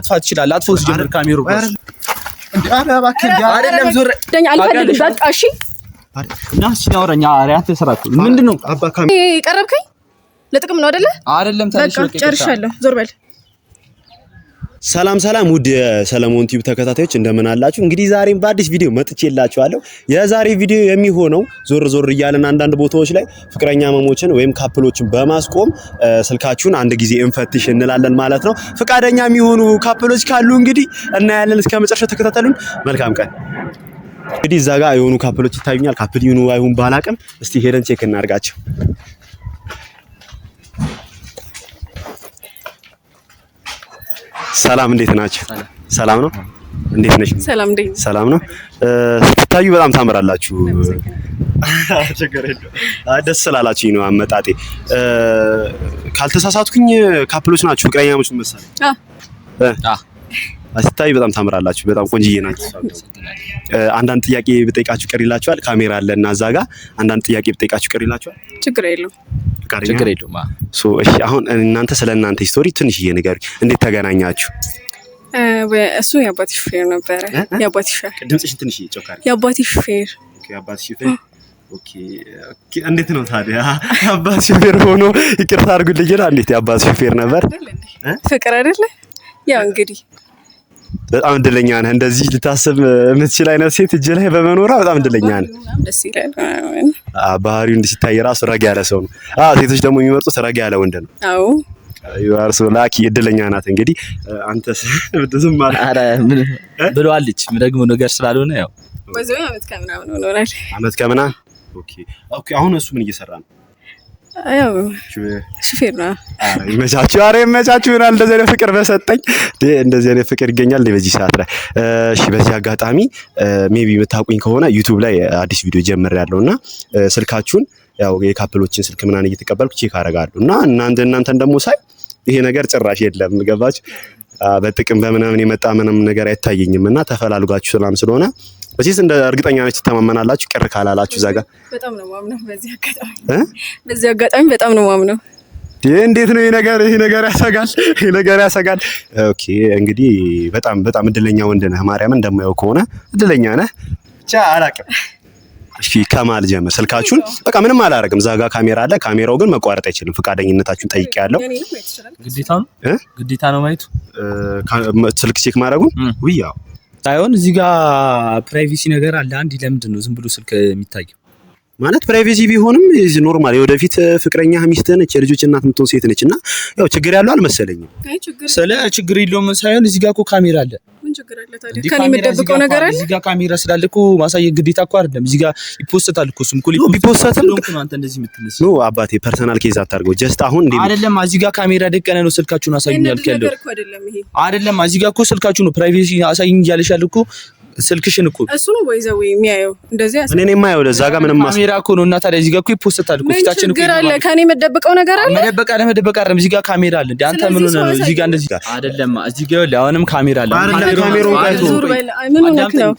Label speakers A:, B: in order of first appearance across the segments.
A: አጥፋት ይችላል አጥፎስ ጀምር ካሜራው
B: አይደለም ዞር ደኛ አልፈልግም በቃ እሺ
A: ናስ ያወራኛ አሪያት ተሰራኩ ምንድነው
C: አባ ካሜራ
B: ቀረብከኝ ለጥቅም ነው አይደለም ታዲያ ጨርሻለሁ ዞር በል
C: ሰላም ውድ የሰለሞን ቲዩብ ተከታታዮች እንደምን አላችሁ እንግዲህ ዛሬም በአዲስ ቪዲዮ መጥቼላችኋለሁ የዛሬ ቪዲዮ የሚሆነው ዞር እያለን አንዳንድ ቦታዎች ላይ ፍቅረኛ ማሞችን ወይም ካፕሎችን በማስቆም ስልካችሁን አንድ ጊዜ እንፈትሽ እንላለን ማለት ነው ፍቃደኛ የሚሆኑ ካፕሎች ካሉ እንግዲህ እናያለን እስከ መጨረሻ ተከታተሉን መልካም ቀን እንግዲህ እዛ ጋር የሆኑ ካፕሎች ይታዩኛል ካፕል ይሁኑ አይሁን ባላቅም እስቲ ሄደን ቼክ እናርጋቸው ሰላም እንዴት ናችሁ ሰላም ነው እንዴት ነሽ ሰላም ነው ስታዩ በጣም ታምራላችሁ ችግር የለም ደስ ስላላችሁኝ ነው አመጣጤ ካልተሳሳትኩኝ ካፕሎች ናችሁ ፍቅረኛሞች መሰለኝ ስታዩ በጣም ታምራላችሁ በጣም ቆንጆዬ ናችሁ አንዳንድ ጥያቄ ብጠይቃችሁ ቀር ይላችኋል ካሜራ አለና እዛ ጋር አንዳንድ ጥያቄ ብጠይቃችሁ ቀር ይላችኋል ችግር የለውም ሶ እሺ አሁን እናንተ ስለናንተ ስቶሪ ትንሽዬ ንገሩኝ እንዴት ተገናኛችሁ
B: እሱ የአባትሽ ሹፌር ነበረ የአባትሽ ሹፌር
C: ድምጽሽ ትንሽዬ ጮካሪ
B: የአባትሽ ሹፌር
C: የአባትሽ ሹፌር ኦኬ እንዴት ነው ታዲያ የአባትሽ ሹፌር ሆኖ ይቅርታ አድርጉልኝ እንዴት የአባትሽ ሹፌር ነበር
B: ፍቅር አይደለ ያው እንግዲህ
C: በጣም እድለኛ ነህ እንደዚህ ልታስብ የምትችል አይነት ሴት እጅ ላይ በመኖሯ በጣም እድለኛ ነህ
B: ደስ ይላል
C: ባህሪው እንዲታይ ራሱ ረጋ ያለ ሰው ነው ሴቶች ደግሞ የሚመርጡት ረጋ ያለ ወንድ ነው
B: አዎ
C: ይዋርሱ ላኪ እድለኛ ናት እንግዲህ አንተስ ዝም ማለት
A: አረ ምን ብለዋለች ደግሞ ነገር ስላልሆነ ያው
B: በዚህ አመት ከምናምን
C: ኦኬ አሁን እሱ ምን እየሰራ ነው
B: አዎ ሹፌር ነው
C: ይመቻችሁ እንደዚህ አይነት ፍቅር በሰጠኝ እንደዚህ አይነት ፍቅር ይገኛል በዚህ ሰዓት ላይ እሺ በዚህ አጋጣሚ ሜቢ የምታውቁኝ ከሆነ ዩቲዩብ ላይ አዲስ ቪዲዮ ጀምሬያለሁና ስልካችሁን ያው የካፕሎችን ስልክ ምናን እየተቀበልኩ ቼክ አደርጋለሁና እናንተን ደግሞ ሳይ ይሄ ነገር ጭራሽ የለም ገባችሁ በጥቅም በመናምን የመጣ ምንም ነገር አይታየኝምና ተፈላልጋችሁ ሰላም ስለሆነ በዚህ እንደ እርግጠኛ ነች ተማመናላችሁ ቅር ካላላችሁ ዛጋ
B: በጣም ነው ማምነው በዚህ አጋጣሚ በጣም ነው ማምነው
C: እንዴት ነው ይሄ ነገር ያሰጋል ኦኬ እንግዲህ በጣም እድለኛ ወንድ ነህ ማርያም እንደማየው ከሆነ እድለኛ ነህ ብቻ አላቅም እሺ ከማል ጀመር ስልካችሁን በቃ ምንም አላረግም ዛጋ ካሜራ አለ ካሜራው ግን መቋረጥ አይችልም ፍቃደኝነታችሁን ጠይቄያለሁ
A: ግዴታ ነው ማየቱ
C: ስልክ ቼክ ማድረጉን ውያው
A: ታዩን እዚህ ጋር ፕራይቬሲ ነገር አለ አንዲ ለምንድን ነው ዝም ብሎ ስልክ የሚታየው
C: ማለት ፕራይቬሲ ቢሆንም ኖርማል የወደፊት ፍቅረኛ ሚስት ነች የልጆች እናት ምትሆን ሴት ነችና ያው ችግር ያለው አልመሰለኝም
A: ስለ ችግር የለውም ሳይሆን እዚህ ጋር እኮ ካሜራ አለ
B: ምን ችግር አለ ታዲያ ከኔ የምትደብቀው ነገር አለ
A: እዚህ ጋር ካሜራ ስላለ እኮ ማሳየት ግዴታ እኮ አይደለም እዚህ ጋር ይፖስታል እኮ እሱም እኮ
C: ቢፖስታል
A: ነው አንተ እንደዚህ የምትነስ
C: ነው አባቴ ፐርሰናል ኬዝ አታርገው ጀስት አሁን እንዴ
A: አይደለም እዚህ ጋር ካሜራ ደቀነ ነው ስልካችሁን አሳዩኝ ያልከለው አይደለም እዚህ ጋር እኮ ስልካችሁ ነው ፕራይቬሲ አሳዩኝ ያለሽ አልኩ ስልክሽን እኮ
B: እሱ ነው ወይዘው የሚያየው እንደዚህ ያሰ
C: እኔ የማየው ለዛ ጋር ምንም
A: ካሜራ እኮ ነው እና ታዲያ እዚህ ጋር እኮ ይፖስታል እኮ ፊታችን እኮ
B: ይገራል ከኔ የምትደብቀው ነገር አለ
A: መደበቅ አይደለም እዚህ ጋር ካሜራ አለ እንዴ አንተ ምን ሆነ ነው እዚህ ጋር እንደዚህ አይደለም እዚህ ጋር አሁንም ካሜራ አለ
C: ካሜራው
B: ነው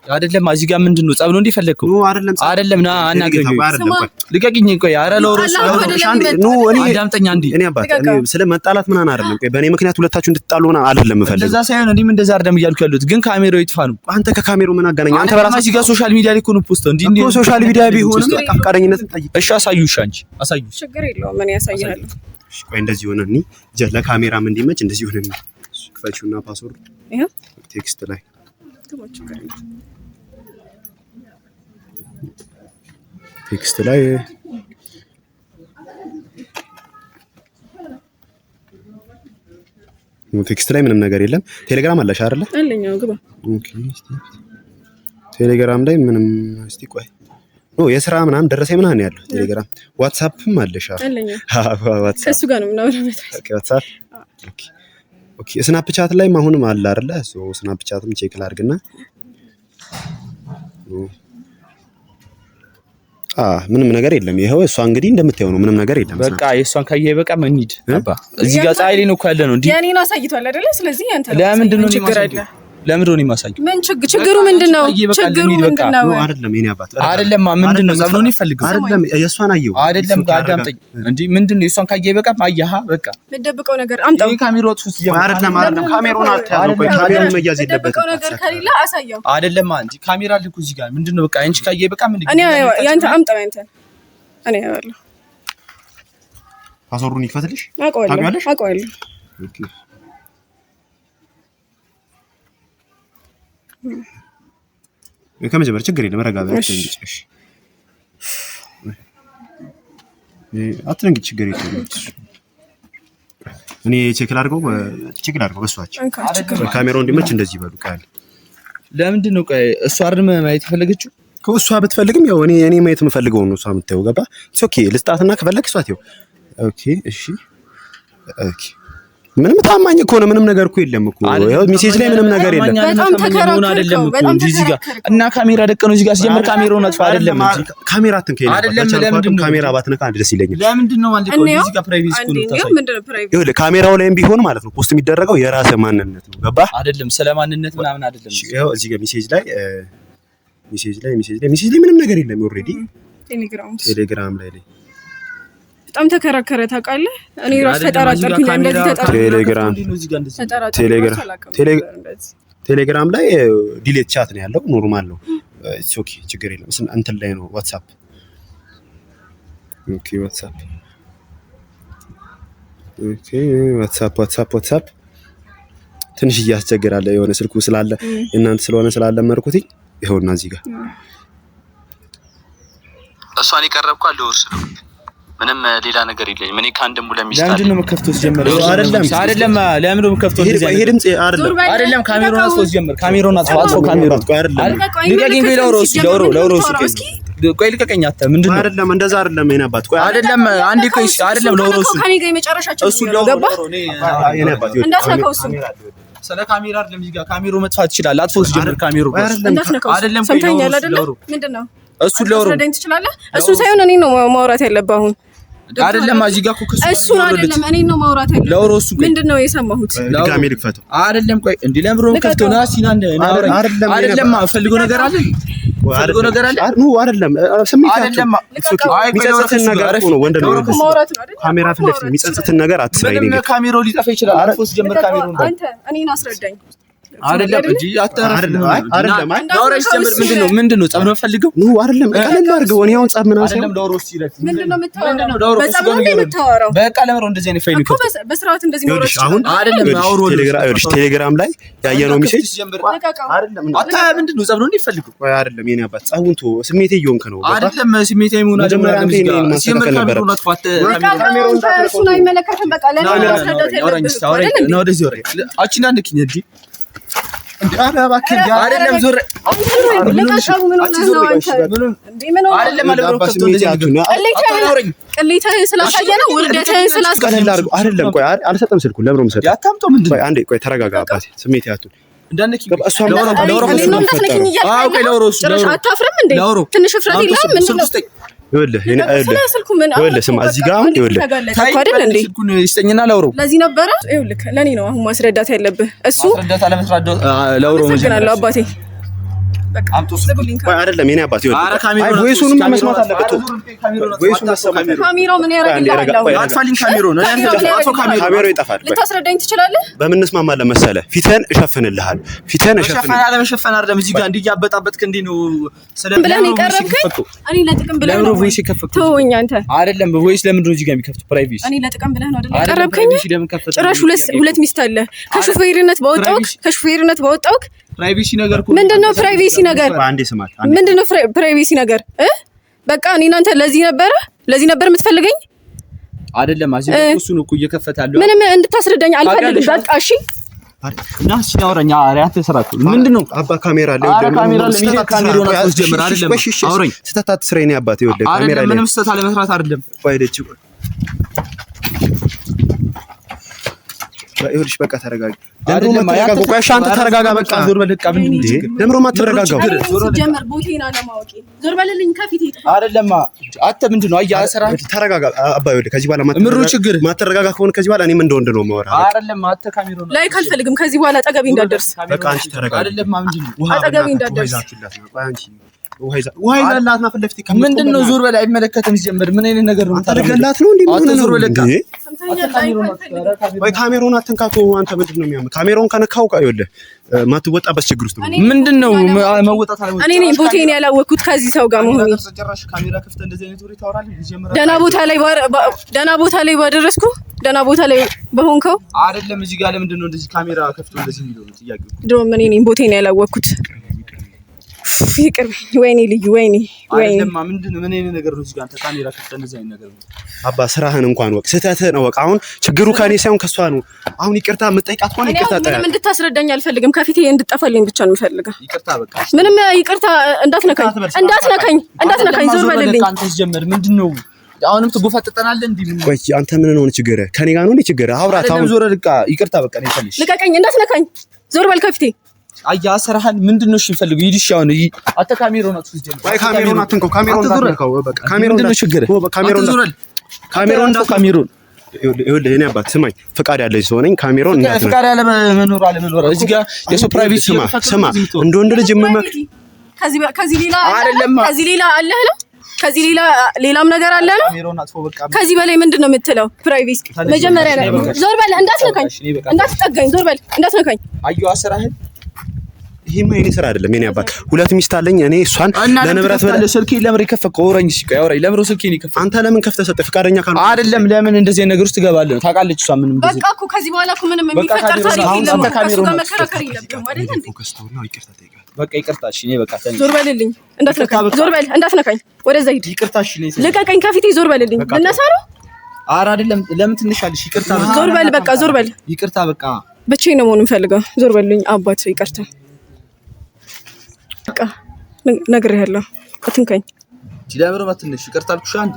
A: አይደለም እዚህ ጋር ምንድነው ጸብ ነው እንዲፈለግኩ አይደለም ና አናገኝ ልቀቂኝ ቆይ አረ ለወረስ
C: ነው እኔ አዳምጠኛ እንዴ እኔ አባት እኔ ስለ መጣላት ምናን አይደለም ቆይ በእኔ ምክንያት ሁለታችሁ እንድትጣሉና አይደለም የምፈልገው
A: እንደዛ ሳይሆን እኔም እንደዛ አይደለም እያልኩ ያሉት ግን ካሜራው ይጥፋ ነው
C: አንተ ከካሜራው ምን አገናኝ አንተ በራስህ
A: እዚህ ጋር ሶሻል ሚዲያ ላይ እኮ ነው ፖስት እንዴ
C: እኮ ሶሻል ሚዲያ ቢሆንም ፈቃደኝነትን ጠይቅ
A: እሺ አሳዩሽ አንቺ አሳዩ
B: ችግር የለውም ምን ያሳያል
C: እሺ ቆይ እንደዚህ ሆነኒ ለካሜራም እንዲመች እንደዚህ ሆነኒ ክፈቹና ፓስወርድ
B: ይሄ
C: ቴክስት ላይ ቴክስት ላይ ቴክስት ላይ ምንም ነገር የለም ቴሌግራም አለሽ አይደለ
B: አለኛው ግባ
C: ኦኬ ቴሌግራም ላይ ምንም እስቲ ቆይ የስራ ምናምን ደረሰኝ ምናምን ያለው ቴሌግራም ዋትስአፕም አለሽ
B: አለኛው
C: ዋትስአፕ
B: ከሱ ጋር ነው ምናምን
C: ኦኬ ዋትስአፕ ኦኬ ስናፕቻት ላይ አሁንም አለ አይደለ ስናፕቻትም ቼክ ላድርግና ምንም ነገር የለም ይሄው እሷ እንግዲህ እንደምታየው ነው ምንም ነገር የለም
A: በቃ የሷን ካየ በቃ መንሂድ አባ እዚህ ጋር ፀሐይ ላይ ነው እኮ ያለ ነው እንዴ
B: ያኔ ነው አሳይቷል አይደለ ስለዚህ አንተ
A: ለምንድን ነው ችግር አለ ለምን ነው የማሳየው?
B: ምን ችግሩ ምንድነው? ችግሩ ምንድነው?
C: አይደለም የኔ አባት
A: አይደለም ምንድነው? ጸብ ነው ይፈልጋል።
C: አይደለም የሷን አየው
A: አይደለም አዳምጠኝ እንዴ ምንድነው? የሷን ካየ በቃ አያሃ በቃ
B: ምትደብቀው ነገር አምጣው።
A: ካሜራው ውስጥ
C: አይደለም ካሜራውን አልተያዘው። ቆይ ካሜራውን መያዝ የለበትም።
B: ነገር ከሌላ አሳየው።
A: አይደለም እንዴ ካሜራ ልኩ እዚህ ጋር ምንድነው? በቃ አንቺ ካየ በቃ ምን
B: እኔ ያንተ አምጣው ያንተ እኔ ያለው
C: ፓስወርዱን ይክፈትልሽ።
B: አውቀዋለሁ።
C: ኦኬ ከመጀመሪያ ችግር የለም ረጋጋ። እሺ አትደንግጥ፣ ችግር የለም። እኔ ቼክ ላድርገው በሷቸው ካሜራው እንዲመች እንደዚህ ይበሉ። ቃል
A: ለምንድን ነው ቆይ እሷ አይደል ማየት የፈለገችው?
C: እሷ ብትፈልግም ያው እኔ ማየት የምፈልገው ነው እሷ የምታየው። ገባ? ኦኬ ልስጣትና ከፈለክ እሷ ትየው። ኦኬ እሺ ኦኬ ምንም ታማኝ እኮ ነው። ምንም ነገር እኮ የለም እኮ ያው ሜሴጅ ላይ ምንም ነገር የለም።
B: በጣም ተከራከረው አይደለም እኮ
A: እዚህ ጋር እና ካሜራ ደቀነው እዚህ ጋር ሲጀምር ካሜራውን አጥፋ አይደለም እንጂ
C: ካሜራ አትንከኝ አይደለም። ካሜራ ባትነካ ደስ ይለኛል።
A: ለምንድን ነው ማለት ነው እዚህ ጋር ፕራይቬሲ እኮ ነው ታሳይ።
B: ምንድነው ፕራይቬሲ?
C: ይኸውልህ ካሜራው ላይም ቢሆን ማለት ነው ፖስት የሚደረገው የራስህ ማንነት ነው። ገባህ?
A: አይደለም ስለ ማንነት ምናምን አይደለም።
C: ያው እዚህ ጋር ሜሴጅ ላይ ምንም ነገር የለም። ኦሬዲ ቴሌግራም ላይ
B: በጣም ተከራከረ ታውቃለህ። እኔ ራስ ተጠራጠርኩኝ። እንደዚህ
C: ቴሌግራም ላይ ዲሌት ቻት ነው ያለው። ኖርማል ነው። ኦኬ ችግር የለም። እንትን ላይ ነው ዋትስአፕ። ኦኬ ዋትስአፕ ትንሽ እያስቸገራለ የሆነ ስልኩ ስላለ እናንተ ስለሆነ ስላለመርኩትኝ ይኸውና እዚህ ጋር
D: እሷን ይቀርብኳል ለወርስ ነው። ምንም ሌላ ነገር የለኝም። እኔ ካንደም ለሚስት
A: ለምንድን ነው መከፍቶስ ጀመረ? አይደለም ለምን ነው መከፍቶስ እንደዚህ አይደለም። ካሜራውን አስወስ ጀመር። ካሜራውን አጥፋው። ካሜራውን ልቀቀኝ። ቆይ ልቀቀኝ። አታ ምንድን ነው?
C: አይደለም እንደዛ አይደለም። የኔ አባት ቆይ
A: አይደለም አንዴ ቆይ አይደለም ለወሮሱ
B: ከኔ ጋር የመጨረሻቸው
A: እሱ ለወሮ
C: የኔ አባት
B: እንዳትነካው። እሱ
A: ስለ ካሜራ አይደለም እዚህ ጋር ካሜራው መጥፋት ይችላል። አጥፎስ ጀመር። ካሜራው
B: እንዳትነካው።
A: አይደለም
B: ሰምተኛል አይደለም? ምንድነው?
A: እሱ ለወሮ
B: አስረዳኝ ትችላለህ? እሱ ሳይሆን እኔ ነው ማውራት ያለብህ አሁን።
A: አይደለም እዚህ ጋር እኮ
B: እሱ አይደለም እኔ ነው ማውራት ያለብህ።
A: ለወሮ እሱ
B: ምንድነው የሰማሁት?
C: ድጋሜ ልክፈተው።
A: አይደለም ቆይ እንዴ ለምሮ ከፍቶ ነው ሲና እንደ አይደለም ፈልጎ ነገር አለ አይደለም ስሜት አይደለም የሚጸጽትን ነገር እኮ ነው። ወንድ ነው ካሜራ ፊት ለፊት የሚጸጽትን ነገር አትስራይ። ምንም ካሜራው ሊጠፋ ይችላል። አልፎስ ጀመር ካሜራውን
B: አንተ እኔን አስረዳኝ።
A: አይደለም እንጂ አይደለም ምንድነው ጸብ ነው ፈልገው
C: ነው አይደለም ቀለል አድርገው። እኔ አሁን ጸብ ምናምን
A: አይደለም ዶሮስ ይረፍ
B: ምንድነው የምታወራው?
A: በቃ ለምሮ እንደዚህ አይነት ፋይል
B: እኮ በስርዓት እንደዚህ ነው።
C: አሁን
A: አይደለም አውሮ
C: ቴሌግራም ላይ ያየነው ሜሴጅ
A: አይደለም አታ ምንድነው ጸብ ነው እንዲፈልገው?
C: ወይ አይደለም የኔ አባት ጸቡን ተው። ስሜቴ እየሆንክ ነው።
A: አይደለም ስሜቴ ይሁን አይደለም ሲጀምር ካሜራውን አጥፋት።
B: ካሜራውን እሱን አይመለከትም። በቃ ለኔ ማስረዳት ያለብህ
A: ነው። ወደዚህ ወሬ አቺና እንደኪኝ እንጂ አረ እባክህ አይደለም ዞር
B: ቅሌትህን ስላሳየ ነው። ውርደትህን ስላሳየ ነው።
C: አይደለም ቆይ አልሰጥም ስልኩን ለምን ነው የምሰጠው?
A: ያታምጦ ምንድን ነው?
C: አንዴ ቆይ ተረጋጋ አባቴ። ስሜት ያቱን
A: እንዳነኪ
B: አታፍርም እንዴ? ትንሽ እፍረት የለህም? ምንድን ነው
C: ይኸውልህ ስማ እዚህ ጋር አሁን ይኸውልህ
B: አይደል እንዴ
A: ስልኩን ይስጠኝና ላውራው።
B: ለዚህ ነበረ ይኸውልህ ለኔ ነው አሁን ማስረዳት ያለብህ። እሱ
A: ማስረዳት አለመስራት ላውራው
B: መጀመሪያ አባቴ በቃ
C: አይደለም የኔ አባት
B: ካሜራው ምን ያደርግልሃል?
A: አጥፋልኝ ካሜራውን
C: ካሜራው ይጠፋል።
B: ልታስረዳኝ ትችላለህ?
C: በምን እንስማማለን መሰለህ? ፊትህን እሸፍንልሃለሁ።
A: ሸፈን አለመሸፈን አይደለም እዚህ ጋር እንዲያበጣበጥክ እንዴ ነው
B: ብለህ የቀረብከኝ። እኔ ለጥቅም ብለህ ነው
A: ቮይስ የከፈትኩት።
B: ተወኝ አንተ
A: አይደለም ቮይስ ለምንድን ነው እዚህ ጋር የሚከፍተው? ፕራይቬሲ
B: እኔ ለጥቅም ብለህ ነው አይደል የቀረብከኝ? ጭራሽ ሁለት ሚስት አለ። ከሹፌርነት ባወጣውክ
A: ፕራይቬሲ ነገር እኮ
B: ምንድነው? ፕራይቬሲ ነገር
C: አንዴ ስማት።
B: ምንድነው ፕራይቬሲ ነገር? በቃ እኔ እናንተ ለዚህ ነበር የምትፈልገኝ
A: አይደለም? አዚ እሱ ነው እኮ እየከፈታለሁ።
B: ምንም እንድታስረዳኝ አልፈልግም። በቃ እሺ
A: እና ሲያወራኛ አሪያት ተሰራኩ። ምንድነው
C: አባ ካሜራ ላይ
A: ካሜራውን አስጀምር አይደለም? አውረኝ
C: ስተታት ስራዬ አባቴ ወደ ካሜራ ላይ
A: ምንም ስተት አለ መስራት አይደለም።
C: ቆይደች
A: ይኸውልሽ በቃ ተረጋጋ። አንተ ተረጋጋ በቃ ዞር በል በቃ። ምንድን ነው ለምሮ ማትረጋጋው?
B: ጀመር ቦቴና ለማወቂ ዞር በልልኝ ከፊቴ
A: አይደለም አንተ ምንድን ነው አያሰራ
C: ተረጋጋ አባዬ። ወደ ከዚህ በኋላ
A: ማትረጋጋ
C: ከሆነ ከዚህ በኋላ እኔም እንደወንድ ነው የማወራው።
A: አይደለም አንተ ካሜራ ነው
B: ላይ ካልፈልግም ከዚህ በኋላ አጠገቤ እንዳትደርስ
C: በቃ አንቺ ተረጋጋ።
A: አይደለም ምንድን ነው
B: አጠገቤ እንዳትደርስ
C: ውሃ ይዛላት ነው ፍለፍቲ
A: ምንድን ነው ዞር በል አይመለከትም። ሲጀምር ምን አይነት ነገር ነው
C: ታደርጋላት ነው እንዴ? ምን
A: ዞር በል በቃ
C: ወይ ካሜራውን አትንካቱ። አንተ ምንድን ነው የሚያምር ካሜራውን ከነካው ይኸውልህ ማትወጣበት ችግር ውስጥ ነው።
A: ምንድን ነው መወጣት አለ?
B: እኔ ነኝ ቦቴን ያላወቅኩት ከዚህ ሰው ጋር መሆኑ።
A: ተጨራሽ ካሜራ ከፍተህ እንደዚህ አይነት ወሬ ታወራለህ? ሲጀምር
B: ደህና ቦታ ላይ ባደረስኩ ደህና ቦታ ላይ በሆንከው
A: አይደለም። እዚህ ጋር ለምንድን ነው እንደዚህ ካሜራ ከፍተህ እንደዚህ የሚለው ነው ጥያቄው።
B: ድሮም እኔ ነኝ ቦቴን ያላወቅኩት። ፍቅር ወይኔ ልዩ ወይኔ
A: አይደለም ምንድን ነው ምን አይነት ነገር ነው? እዚህ ጋር አንተ ካሜራ ከፍተህ እንደዚህ አይነት ነገር ነው።
C: አባ ስራህን እንኳን ወቅ ስህተትህን ነው ወቅ። አሁን ችግሩ ከኔ ሳይሆን ከሷ ነው። አሁን ይቅርታ የምጠይቃት ከሆነ ይቅርታ ጠይቃት።
B: ምንም እንድታስረዳኝ አልፈልግም። ከፊቴ እንድጠፋልኝ ብቻ ነው የምፈልገው።
A: ይቅርታ በቃ
B: ምንም ይቅርታ እንዳትነካኝ ዞር በልልኝ።
A: አንተ ጀመር ምንድን ነው አሁንም ትጎፋጠጠናለህ እንዴ? ምን
C: ቆይ አንተ ምን ነው ችግር? ከኔ ጋር ነው እንዴ ችግር? አውራት አሁን
A: ዞር በቃ ይቅርታ በቃ ነው ይፈልሽ።
B: ልቀቀኝ፣ እንዳትነካኝ፣ ዞር በል ከፊቴ።
A: አያ አሰራህን ምንድን ነው እሺ የምፈልገው? ሂድ እሺ። አሁን አተ ካሜራውን አትኩስ ጀመር።
C: ወይ ካሜራውን አትንከው፣ ካሜራውን እንዳትነካው በቃ። ካሜራውን
A: ምንድን ነው ችግር? ካሜራውን
C: ይኸውልህ እኔ አባት ስማኝ፣ ፍቃድ ያለኝ ሰው ነኝ። ካሜራውን እንዳትነካው።
A: ፍቃድ ያለ መኖር እዚህ ጋር የሰው ፕራይቬሲ
C: ስማ እንደ ወንድ ልጅ
B: ከዚህ ሌላ አለህ ነው? ከዚህ ሌላም ነገር አለ ነው? ከዚህ በላይ ምንድን ነው የምትለው? ፕራይቬሲ መጀመሪያ ላይ ዞር በል፣ እንዳትነካኝ፣ እንዳትጠጋኝ፣ ዞር በል፣ እንዳትነካኝ።
A: አዩ አሰራህን
C: ይሄማ የኔ ስራ አይደለም። የኔ አባት ሁለት ሚስት አለኝ። እኔ እሷን ለንብረት በለ
A: ስልኬ ለምን ይከፈከው? ወራኝ እሺ ያወራኝ ለምን ስልኬን ይከፈከው?
C: አንተ ለምን ከፍተህ ሰጠህ? ፍቃደኛ ካልሆነ
A: አይደለም። ለምን እንደዚህ ነገር ውስጥ ትገባለህ? ታውቃለች እሷ ምንም
B: በቃ እኮ ከዚህ በኋላ እኮ ምንም የሚፈጠር ታሪክ የለም። ከሱ ጋር መከራከር የለብህም አይደል እንዴ?
A: በቃ ይቅርታ እሺ። እኔ በቃ
B: ዞር በልልኝ፣ እንዳትነካኝ፣ ዞር በል፣ እንዳትነካኝ፣ ወደዛ ሂድ።
A: ይቅርታ እሺ።
B: ልቀቀኝ ከፊቴ፣ ዞር በልልኝ። ልነሳ ነው?
A: ኧረ አይደለም። ለምን ትንሻለሽ? ይቅርታ
B: ዞር በል፣ በቃ ዞር በል።
A: ይቅርታ በቃ
B: ብቻዬን ነው መሆን የምፈልገው። ዞር በልልኝ አባት፣ ይቅርታ በቃ ነግሬሃለሁ፣ አትንካኝ።
A: ዲዳብሮ ባትነሽ ይቅርታ አልኩሽ። አንዴ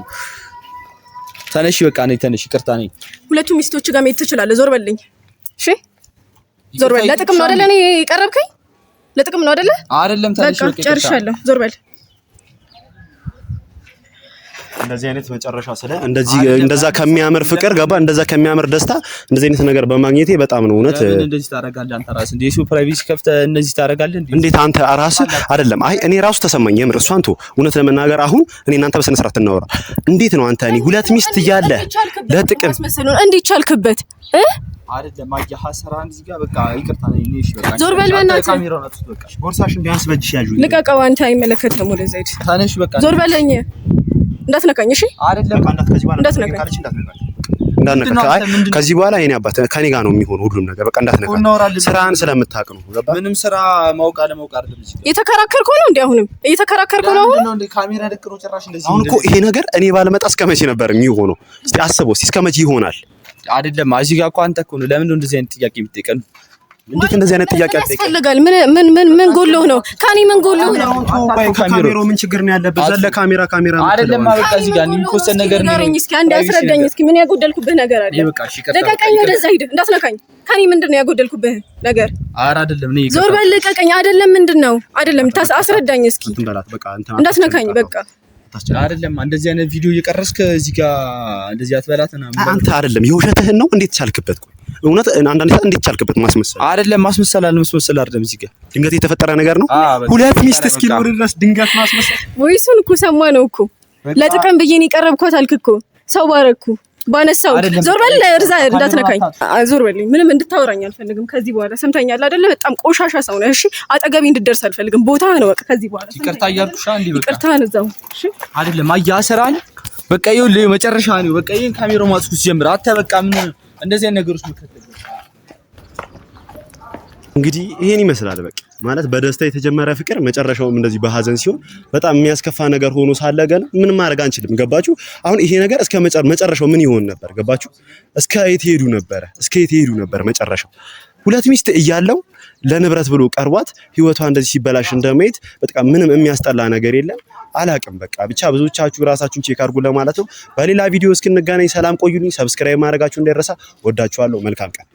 A: ተነሽ፣ በቃ ነኝ፣ ተነሽ፣ ይቅርታ ነኝ።
B: ሁለቱ ሚስቶች ጋር መሄድ ትችላለህ። ዞር በልልኝ እሺ፣ ዞር በል። ለጥቅም ነው አይደለ? እኔ ቀረብከኝ ለጥቅም ነው አይደለ?
A: አይደለም። ተነሽ፣
B: በቃ ጨርሻለሁ። ዞር በል።
C: እንደዚህ አይነት መጨረሻ ስለ እንደዛ ከሚያምር ፍቅር ገባ፣ እንደዛ ከሚያምር ደስታ እንደዚህ አይነት ነገር በማግኘቴ በጣም ነው እውነት።
A: እንደዚህ ታደርጋለህ አንተ ራስህ? እንዴ የሰው ፕራይቬሲ ከፍተህ እንደዚህ ታደርጋለህ እንዴ?
C: እንዴት አንተ ራስህ አይደለም? አይ እኔ ራሱ ተሰማኝ የምር። እሷን ተው፣ እውነት ለመናገር አሁን እኔ እናንተ በስነ ስርዓት እናወራ። እንዴት ነው አንተ እኔ ሁለት ሚስት እያለ ለጥቅም
B: እንዴት ቻልክበት?
A: አይደለም አያ ሐሰራን እዚህ ጋር በቃ ይቅርታ ነኝ። እሺ በቃ
B: ዞር በል በእናትህ።
A: ካሜራውን አጥቶ በቃ
C: ቦርሳሽን ቢያንስ በእጅሽ ያዡ።
B: ልቀቀው አንተ፣ አይመለከትም። ወደ ዘይድ
A: ተነሽ፣ በቃ
B: ዞር በለኝ፣ እንዳትነካኝ እሺ።
A: አይደለም
B: እንዳትነካኝ።
C: ከዚህ በኋላ የኔ አባት ከኔ ጋር ነው የሚሆነው ሁሉም ነገር። በቃ እንዳትነካኝ፣ ስራን ስለምታውቅ ነው።
A: ምንም ስራ ማውቅ አለማውቅ አይደለም።
B: እየተከራከርኩ ነው እንዴ? አሁንም እየተከራከርኩ ነው። አሁን
A: ካሜራ ደቅኖ ጭራሽ እንደዚህ።
C: አሁን እኮ ይሄ ነገር እኔ ባልመጣ እስከ መቼ ነበር የሚሆነው? እስቲ አስበው፣ እስከ መቼ ይሆናል?
A: አይደለም እዚህ ጋር እኮ አንተ እኮ ነው። ለምን እንደዚህ አይነት ጥያቄ የምትጠይቀን?
C: እንዴት እንደዚህ አይነት ጥያቄ
B: ያስፈልጋል? ምን ጎሎህ ነው? ካኒ ምን ጎሎህ ነው?
C: ካሜራው ምን ችግር ነው ያለበት? ዘለ ካሜራ
A: አይደለም። በቃ እዚህ ጋር የሚኮሰን ነገር ነው።
B: እስኪ አንዴ አስረዳኝ እስኪ ምን ያጎደልኩብህ ነገር አለ? ልቀቀኝ፣ ወደዛ ሂድ፣ እንዳትነካኝ። ካኒ ምንድነው ያጎደልኩብህ ነገር?
A: ኧረ አይደለም። እኔ
B: ዞር በል፣ ልቀቀኝ። አይደለም ምንድነው? አይደለም አስረዳኝ እስኪ። እንዳትነካኝ በቃ
A: አይደለም። እንደዚህ አይነት ቪዲዮ እየቀረስክ እዚህ ጋር እንደዚህ አትበላትና
C: አንተ አይደለም የውሸትህን ነው። እንዴት ቻልክበት? ቆይ እውነት አንዳንዴ እንዴት ቻልክበት? ማስመሰል
A: አይደለም። ማስመሰል አለመስመሰል አይደለም። እዚህ ጋር
C: ድንገት የተፈጠረ ነገር ነው። ሁለት ሚስት እስኪኖር ድረስ ድንገት ማስመሰል።
B: ወይሱን እኮ ሰማነው እኮ ለጥቅም ብዬ ነው የቀረብኳት አልክ እኮ። ሰው ባረኩ ባነሳው። ዞር በል፣ እርዛ፣ እንዳትነካኝ። ዞር በልኝ። ምንም እንድታወራኝ አልፈልግም ከዚህ በኋላ። ሰምተኛል አይደለ? በጣም ቆሻሻ ሰው ነህ። እሺ አጠገቤ እንድትደርስ አልፈልግም። ቦታ ነው በቃ ከዚህ በኋላ።
A: ይቅርታ እያልኩሽ አንዴ በቃ
B: ይቅርታ ነው እዛው። እሺ
A: አይደለም። አያሰራኝ በቃ ይኸውልህ፣ መጨረሻ ነው በቃ። ይሄን ካሜራው ማጥፋት ጀምር። አታ በቃ ምን እንደዚህ አይነት ነገሮች መከተል
C: እንግዲህ ይሄን ይመስላል። በቃ ማለት በደስታ የተጀመረ ፍቅር መጨረሻውም እንደዚህ በሀዘን ሲሆን በጣም የሚያስከፋ ነገር ሆኖ ሳለ ገና ምን ማድረግ አንችልም። ገባችሁ? አሁን ይሄ ነገር እስከ መጨረሻው ምን ይሆን ነበር? ገባችሁ? እስከ የት ሄዱ ነበር መጨረሻው? ሁለት ሚስት እያለው ለንብረት ብሎ ቀርቧት ህይወቷ እንደዚህ ሲበላሽ እንደማየት በጣም ምንም የሚያስጠላ ነገር የለም። አላቅም በቃ ብቻ ብዙዎቻችሁ ራሳችሁን ቼክ አድርጉ ለማለት ነው። በሌላ ቪዲዮ እስክንገናኝ ሰላም ቆዩልኝ። ሰብስክራይብ ማድረጋችሁ እንዳይረሳ። ወዳችኋለሁ። መልካም ቀን።